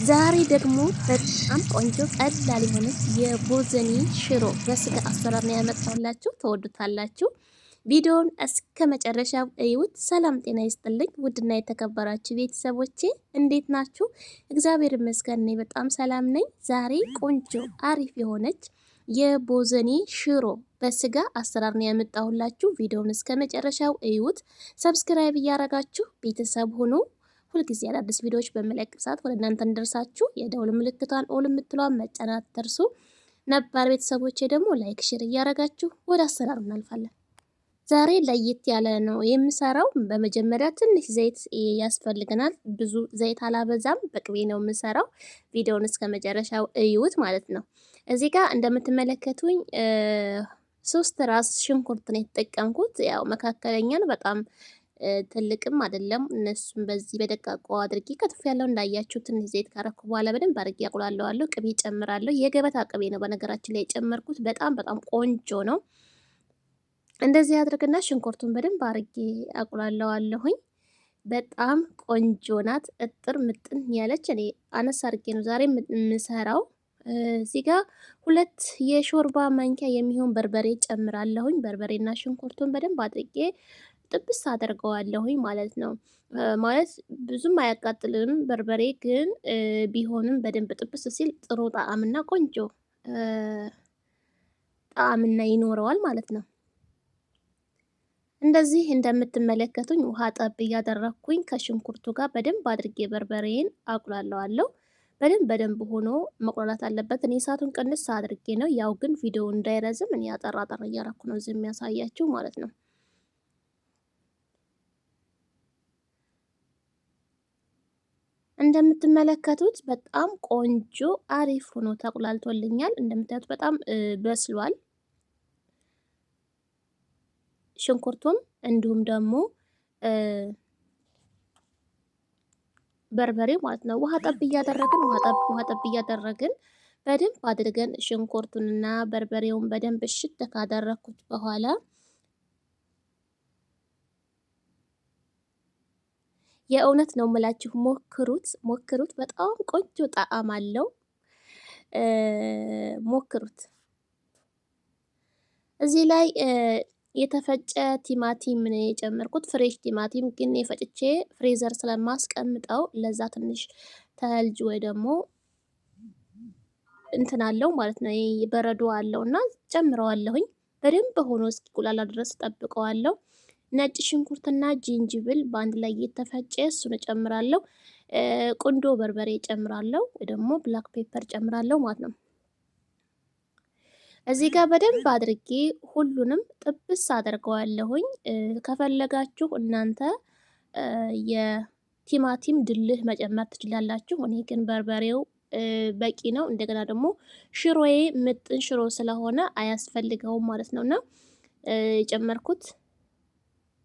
ዛሬ ደግሞ በጣም ቆንጆ ቀላል የሆነች የቦዘኒ ሽሮ በስጋ አሰራር ነው ያመጣሁላችሁ። ተወዱታላችሁ። ቪዲዮውን እስከ መጨረሻው እዩት። ሰላም ጤና ይስጥልኝ። ውድና የተከበራችሁ ቤተሰቦቼ እንዴት ናችሁ? እግዚአብሔር ይመስገን እኔ በጣም ሰላም ነኝ። ዛሬ ቆንጆ አሪፍ የሆነች የቦዘኒ ሽሮ በስጋ አሰራር ነው ያመጣሁላችሁ። ቪዲዮውን እስከ መጨረሻው እዩት። ሰብስክራይብ እያረጋችሁ ቤተሰብ ሁኑ። ሁልጊዜ አዳዲስ ቪዲዮዎች በመለቅ ሰዓት ወደ እናንተ እንደርሳችሁ የደውል ምልክቷን ኦል የምትሏን መጫን አትርሱ። ነባር ቤተሰቦቼ ደግሞ ላይክ ሼር እያረጋችሁ ወደ አሰራሩ እናልፋለን። ዛሬ ለየት ያለ ነው የምሰራው። በመጀመሪያ ትንሽ ዘይት ያስፈልገናል። ብዙ ዘይት አላበዛም፣ በቅቤ ነው የምሰራው። ቪዲዮውን እስከ መጨረሻው እዩት ማለት ነው። እዚህ ጋር እንደምትመለከቱኝ 3 ራስ ሽንኩርት ነው የተጠቀምኩት። ያው መካከለኛ ነው፣ በጣም ትልቅም አይደለም። እነሱም በዚህ በደቃቁ አድርጌ ከትፍ ያለው እንዳያችሁ። ትንሽ ዘይት ካረኩ በኋላ በደንብ አድርጌ አቁላለዋለሁ። ቅቤ ጨምራለሁ። የገበታ ቅቤ ነው በነገራችን ላይ የጨመርኩት። በጣም ቆንጆ ነው። እንደዚህ አድርግና ሽንኩርቱን በደንብ አድርጌ አቁላለዋለሁኝ። በጣም ቆንጆ ናት። እጥር ምጥን ያለች። እኔ አነስ አድርጌ ነው ዛሬ የምሰራው። እዚህ ጋር 2 የሾርባ ማንኪያ የሚሆን በርበሬ ጨምራለሁኝ። በርበሬና ሽንኩርቱን በደንብ አድርጌ ጥብስ አደርገዋለሁኝ ማለት ነው። ማለት ብዙም አያቃጥልም በርበሬ ግን ቢሆንም በደንብ ጥብስ ሲል ጥሩ ጣዕምና ቆንጆ ጣዕምና ይኖረዋል ማለት ነው። እንደዚህ እንደምትመለከቱኝ ውሃ ጠብ እያደረኩኝ ከሽንኩርቱ ጋር በደንብ አድርጌ በርበሬን አቁላለዋለሁ። በደንብ ሆኖ መቁላላት አለበት። እኔ እሳቱን ቅንስ አድርጌ ነው፣ ያው ግን ቪዲዮ እንዳይረዝም እኔ አጠር እያረኩ ነው እዚህ የሚያሳያችሁ ማለት ነው። እንደምትመለከቱት በጣም ቆንጆ አሪፍ ሆኖ ተቁላልቶልኛል። እንደምታዩት በጣም በስሏል ሽንኩርቱም፣ እንዲሁም ደግሞ በርበሬ ማለት ነው። ውሃ ጠብ እያደረግን በደንብ አድርገን ሽንኩርቱንና በርበሬውን በደንብ እሽት ካደረኩት በኋላ የእውነት ነው የምላችሁ፣ ሞክሩት። በጣም ቆንጆ ጣዕም አለው። ሞክሩት። እዚህ ላይ የተፈጨ ቲማቲም ነው የጨመርኩት። ፍሬሽ ቲማቲም ግን የፈጭቼ ፍሬዘር ስለማስቀምጠው ለዛ ትንሽ ተልጅ ወይ ደግሞ እንትን አለው ማለት ነው፣ በረዶ አለውና ጨምረዋለሁኝ። በደንብ ሆኖ እስኪቁላላ ድረስ ጠብቀዋለሁ። ነጭ ሽንኩርትና ጂንጅብል በአንድ ላይ የተፈጨ እሱን ጨምራለሁ። ቁንዶ በርበሬ ጨምራለሁ ወይ ደግሞ ብላክ ፔፐር ጨምራለሁ ማለት ነው። እዚህ ጋር በደንብ አድርጌ ሁሉንም ጥብስ አደርገዋለሁኝ። ከፈለጋችሁ እናንተ የቲማቲም ድልህ መጨመር ትችላላችሁ። እኔ ግን በርበሬው በቂ ነው። እንደገና ደግሞ ሽሮዬ ምጥን ሽሮ ስለሆነ አያስፈልገውም ማለት ነውና የጨመርኩት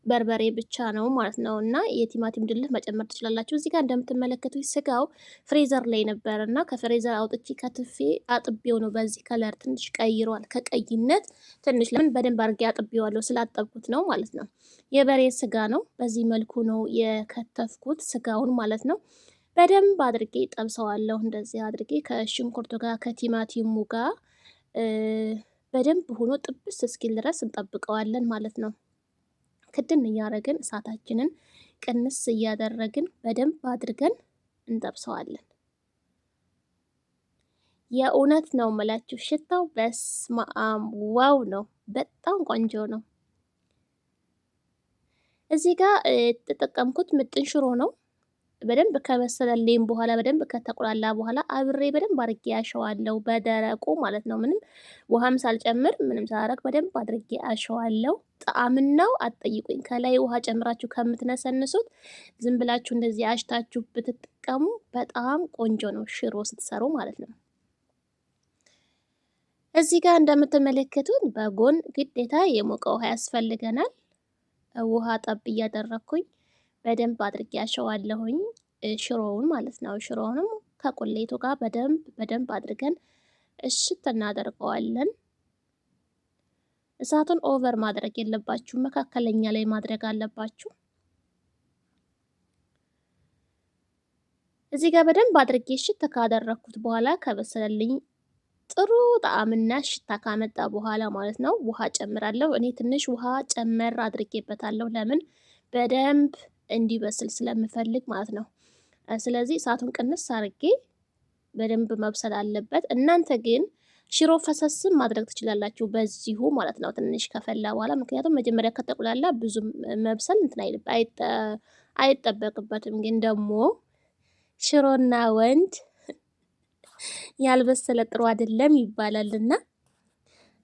በርበሬ ብቻ ነው ማለት ነው። እና የቲማቲም ድልህ መጨመር ትችላላችሁ። እዚህ ጋር እንደምትመለከቱት ስጋው ፍሬዘር ላይ ነበር እና ከፍሬዘር አውጥቼ ከትፌ አጥቤው ነው። በዚህ ከለር ትንሽ ቀይሯል፣ ከቀይነት ትንሽ። ለምን በደንብ አድርጌ አጥቤዋለሁ ስላጠብኩት ነው ማለት ነው። የበሬ ስጋ ነው። በዚህ መልኩ ነው የከተፍኩት ስጋውን ማለት ነው። በደንብ አድርጌ ጠብሰዋለሁ። እንደዚህ አድርጌ ከሽንኩርቱ ጋር ከቲማቲሙ ጋር በደንብ ሆኖ ጥብስ እስኪል ድረስ እንጠብቀዋለን ማለት ነው። ክድን እያደረግን እሳታችንን ቅንስ እያደረግን በደንብ አድርገን እንጠብሰዋለን። የእውነት ነው የምላችሁ፣ ሽታው በስማም ዋው ነው። በጣም ቆንጆ ነው። እዚህ ጋር የተጠቀምኩት ምጥን ሽሮ ነው። በደንብ ከበሰለልኝ በኋላ በደንብ ከተቆላላ በኋላ አብሬ በደንብ አድርጌ አሸዋለሁ፣ በደረቁ ማለት ነው። ምንም ውሃም ሳልጨምር ምንም ሳላረግ በደንብ አድርጌ አሸዋለሁ። ጣዕምናው አትጠይቁኝ። ከላይ ውሃ ጨምራችሁ ከምትነሰንሱት ዝም ብላችሁ እንደዚህ አሽታችሁ ብትጠቀሙ በጣም ቆንጆ ነው፣ ሽሮ ስትሰሩ ማለት ነው። እዚህ ጋር እንደምትመለከቱት በጎን ግዴታ የሞቀ ውሃ ያስፈልገናል። ውሃ ጠብ እያደረኩኝ በደንብ አድርጌ አሸዋለሁኝ ሽሮውን ማለት ነው። ሽሮውንም ከቁሌቱ ጋር በደንብ አድርገን እሽት እናደርገዋለን። እሳቱን ኦቨር ማድረግ የለባችሁ፣ መካከለኛ ላይ ማድረግ አለባችሁ። እዚህ ጋር በደንብ አድርጌ እሽት ካደረኩት በኋላ ከበሰለልኝ ጥሩ ጣዕምና ሽታ ካመጣ በኋላ ማለት ነው ውሃ ጨምራለሁ። እኔ ትንሽ ውሃ ጨመር አድርጌበታለሁ። ለምን በደንብ እንዲበስል ስለምፈልግ ማለት ነው። ስለዚህ እሳቱን ቅንስ አድርጌ በደንብ መብሰል አለበት። እናንተ ግን ሽሮ ፈሰስም ማድረግ ትችላላችሁ በዚሁ ማለት ነው። ትንሽ ከፈላ በኋላ ምክንያቱም መጀመሪያ ከተቁላላ ብዙ መብሰል እንትን አይጠበቅበትም። ግን ደግሞ ሽሮና ወንድ ያልበሰለ ጥሩ አይደለም ይባላልና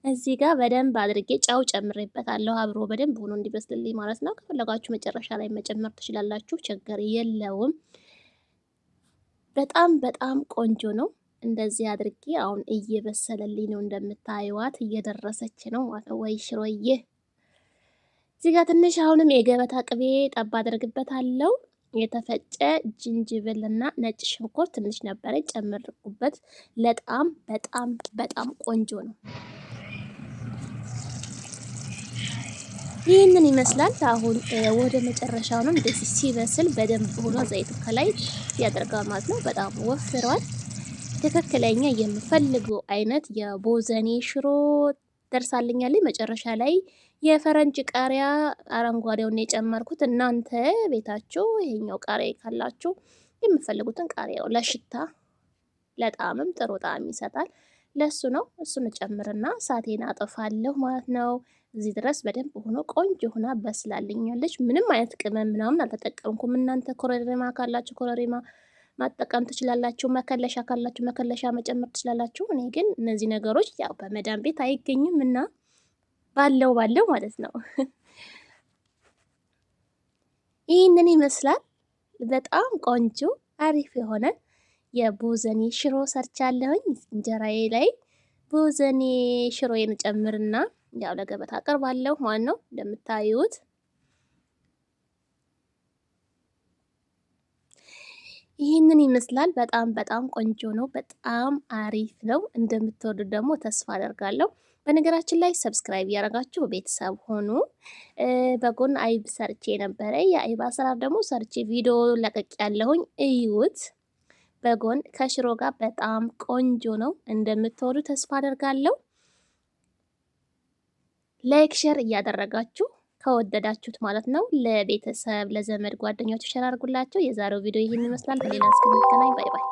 እዚህ ጋር በደንብ አድርጌ ጨው ጨምሬበታለሁ። አብሮ በደንብ ሆኖ እንዲበስልልኝ ማለት ነው። ከፈለጋችሁ መጨረሻ ላይ መጨመር ትችላላችሁ፣ ችግር የለውም። በጣም በጣም ቆንጆ ነው። እንደዚህ አድርጌ አሁን እየበሰለልኝ ነው። እንደምታዩዋት እየደረሰች ነው ማለት ነው። ወይ ሽሮዬ! እዚህ ጋር ትንሽ አሁንም የገበታ ቅቤ ጠብ አደርግበታለሁ። የተፈጨ ጅንጅብልና ነጭ ሽንኩርት ትንሽ ነበረ ጨምርኩበት። ለጣም በጣም በጣም ቆንጆ ነው። ይህንን ይመስላል። አሁን ወደ መጨረሻው ነው። እንደዚህ ሲበስል በደንብ ሆኖ ዘይቱ ከላይ ያደርጋል ማለት ነው። በጣም ወፍሯል። ትክክለኛ የምፈልገው አይነት የቦዘኔ ሽሮ ደርሳልኛለች። መጨረሻ ላይ የፈረንጅ ቃሪያ አረንጓዴውን የጨመርኩት። እናንተ ቤታችሁ ይሄኛው ቃሪያ ካላችሁ የምፈልጉትን ቃሪያው ለሽታ ለጣዕምም ጥሩ ጣዕም ይሰጣል። ለሱ ነው። እሱን ጨምርና ሳቴን አጠፋለሁ ማለት ነው። እዚህ ድረስ በደንብ ሆኖ ቆንጆ ሆና በስላልኛለች። ምንም አይነት ቅመም ምናምን አልተጠቀምኩም። እናንተ ኮረሪማ ካላችሁ ኮረሪማ ማጠቀም ትችላላችሁ። መከለሻ ካላችሁ መከለሻ መጨመር ትችላላችሁ። እኔ ግን እነዚህ ነገሮች ያው በመዳም ቤት አይገኝም እና ባለው ማለት ነው። ይህንን ይመስላል። በጣም ቆንጆ አሪፍ የሆነ የቦዘኔ ሽሮ ሰርቻለሁኝ። እንጀራዬ ላይ ቦዘኔ ሽሮዬን ጨምርና ያው ለገበታ አቀርባለሁ ማለት ነው። እንደምታዩት ይህንን ይመስላል። በጣም በጣም ቆንጆ ነው። በጣም አሪፍ ነው። እንደምትወዱት ደግሞ ተስፋ አደርጋለሁ። በነገራችን ላይ ሰብስክራይብ ያደረጋችሁ ቤተሰብ ሆኑ። በጎን አይብ ሰርቼ ነበረ። የአይብ አሰራር ደግሞ ሰርቼ ቪዲዮ ለቀቅ ያለሁኝ እዩት። በጎን ከሽሮ ጋር በጣም ቆንጆ ነው። እንደምትወዱ ተስፋ አደርጋለሁ። ላይክ ሼር እያደረጋችሁ ከወደዳችሁት ማለት ነው ለቤተሰብ ለዘመድ ጓደኞች ሼር አድርጉላቸው። የዛሬው ቪዲዮ ይህን ይመስላል። በሌላ እስክንገናኝ ባይ ባይ።